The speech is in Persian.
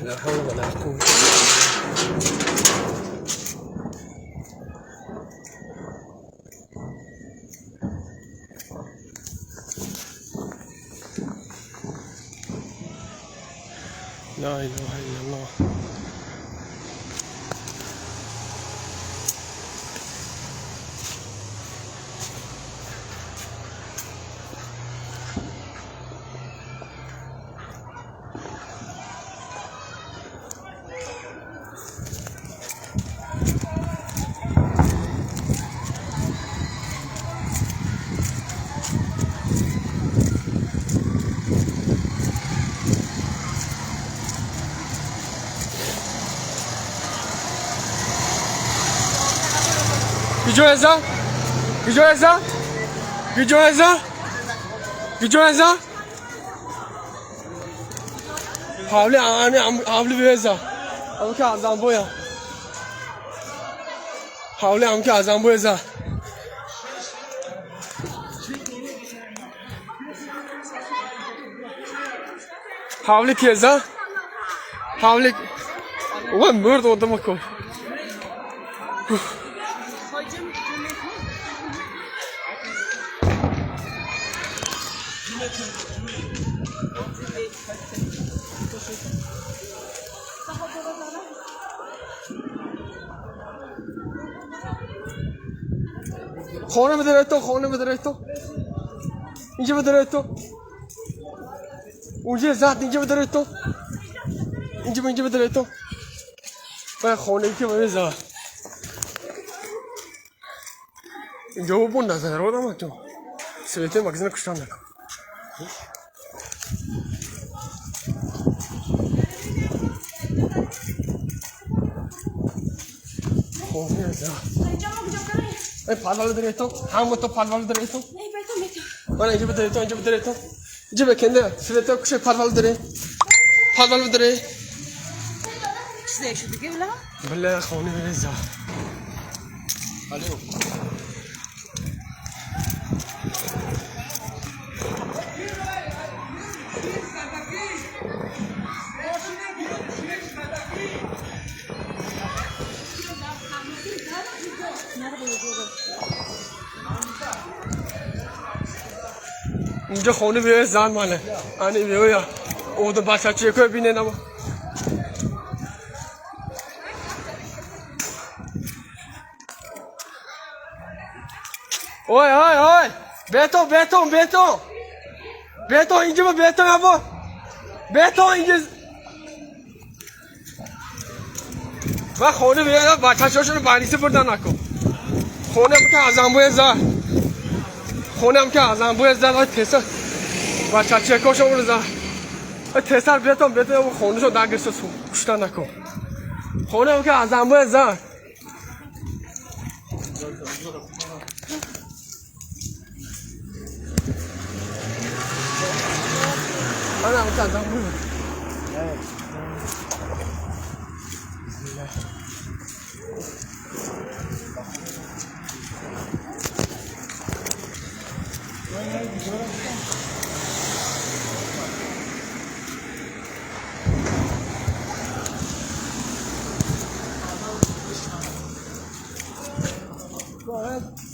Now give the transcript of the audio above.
لا حول ولا قوة. لا إله إلا الله. Gijoeza? Gijoeza? Gijoeza? Gijoeza? Havli ani havli beza. Am ke azam boya. Havli am ke azam boya. Havli keza? Havli. Ulan mırd odama koy. خونه بدره تو خونه بدره تو اینجا بدره تو اونجا زد اینجا بدره تو اینجا بدره تو باید خونه که باید زد اینجا بون نزده رو دامه تو سویته مگزین کشتن نکن خونه زد پالوال داره تو هم تو پالوال داره تو من اینجا بداره تو اینجا بداره تو اینجا بکنده سویته کشه پالوال داره چیزی شده که بلا بله خونه زد الو اینجا خونه بیای زن ماله آنی بیایا او تو بچه چیه که بینه نما اوی بیتو اینجا با بیتو نبا بیتو اینجا و خونه بیایا بچه شاشون بانیسه بردن نکن خونه هم که ازم بوی زن خونم که ازم بوی زن های تسر بچه چیه که شما زن های تسر بیتو خونه شو دگرسه سو کشتن نکن خونه هم که ازم بوی زن انا هم که ازم بوی Go ahead.